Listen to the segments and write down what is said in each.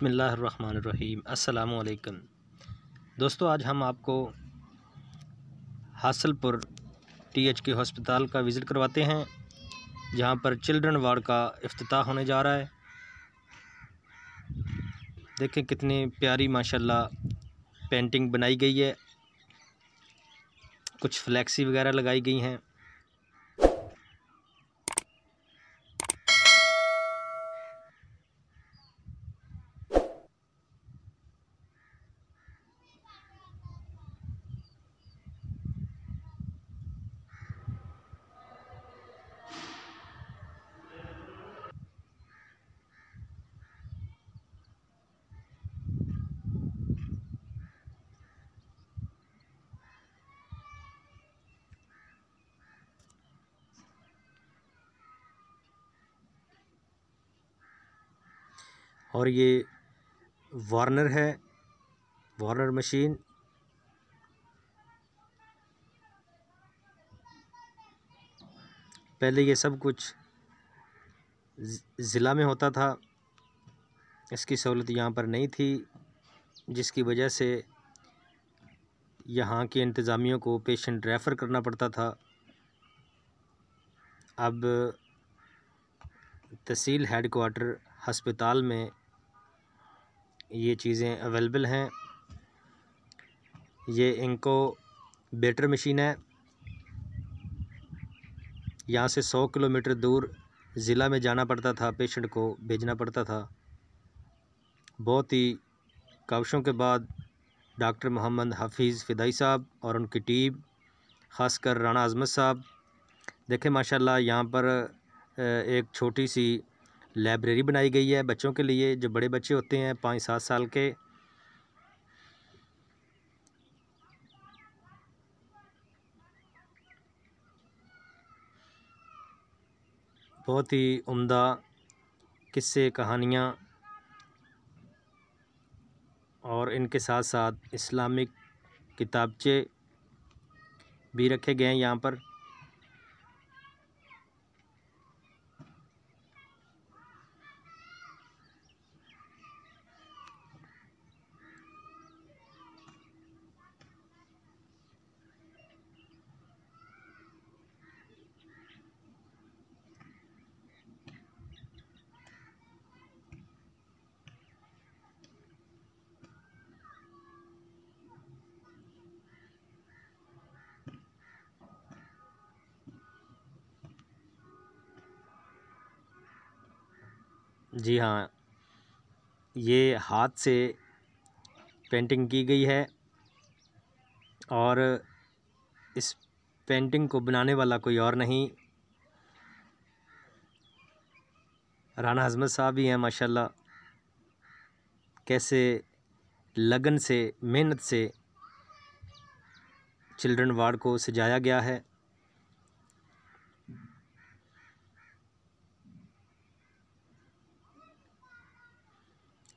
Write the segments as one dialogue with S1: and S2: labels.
S1: बिस्मिल्लाहिर्रहमानिर्रहीम। अस्सलामु अलैकुम दोस्तों, आज हम आपको हासलपुर THK हॉस्पिटल का विज़िट करवाते हैं, जहां पर चिल्ड्रन वार्ड का इफ्तिताह होने जा रहा है। देखें कितनी प्यारी माशाल्लाह पेंटिंग बनाई गई है, कुछ फ्लैक्सी वगैरह लगाई गई हैं। और ये वार्नर है, वार्नर मशीन। पहले ये सब कुछ ज़िला में होता था, इसकी सहूलत यहाँ पर नहीं थी, जिसकी वजह से यहाँ के इंतज़ामियों को पेशेंट रेफ़र करना पड़ता था। अब तहसील हेड क्वार्टर हस्पताल में ये चीज़ें अवेलेबल हैं। ये इनको बेटर मशीन है। यहाँ से 100 किलोमीटर दूर ज़िला में जाना पड़ता था, पेशेंट को भेजना पड़ता था। बहुत ही काविशों के बाद डॉक्टर मोहम्मद हफीज़ फ़िदाई साहब और उनकी टीम, ख़ासकर राना आज़मत साहब, देखें माशाल्लाह यहाँ पर एक छोटी सी लाइब्रेरी बनाई गई है बच्चों के लिए, जो बड़े बच्चे होते हैं 5-7 साल के। बहुत ही उम्दा किस्से कहानियाँ, और इनके साथ साथ इस्लामिक किताबचे भी रखे गए हैं यहाँ पर। जी हाँ, ये हाथ से पेंटिंग की गई है, और इस पेंटिंग को बनाने वाला कोई और नहीं, राना आज़मत साहब ही हैं। माशाल्लाह कैसे लगन से, मेहनत से चिल्ड्रन वार्ड को सजाया गया है।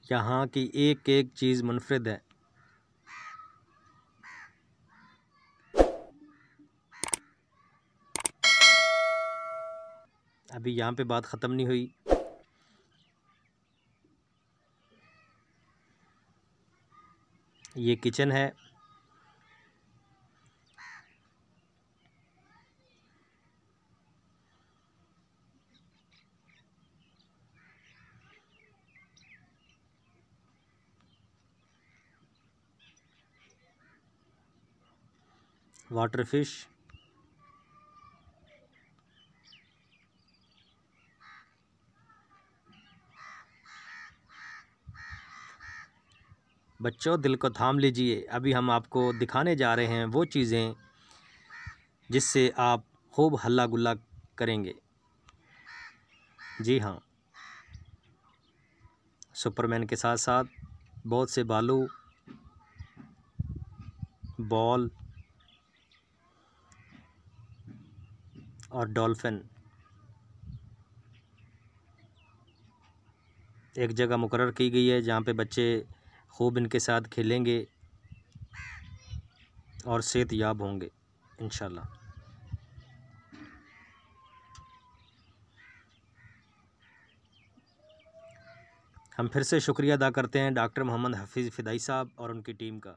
S1: यहाँ की एक एक चीज़ मुनफरिद है। अभी यहाँ पे बात ख़त्म नहीं हुई। ये किचन है। वाटर फिश, बच्चों दिल को थाम लीजिए, अभी हम आपको दिखाने जा रहे हैं वो चीज़ें जिससे आप खूब हल्ला गुल्ला करेंगे। जी हाँ, सुपरमैन के साथ साथ बहुत से बालू, बॉल और डॉल्फिन एक जगह मुकर्रर की गई है, जहाँ पे बच्चे खूब इनके साथ खेलेंगे और सेहतयाब होंगे इंशाल्लाह। हम फिर से शुक्रिया अदा करते हैं डॉक्टर मोहम्मद हफीज़ फ़िदाई साहब और उनकी टीम का।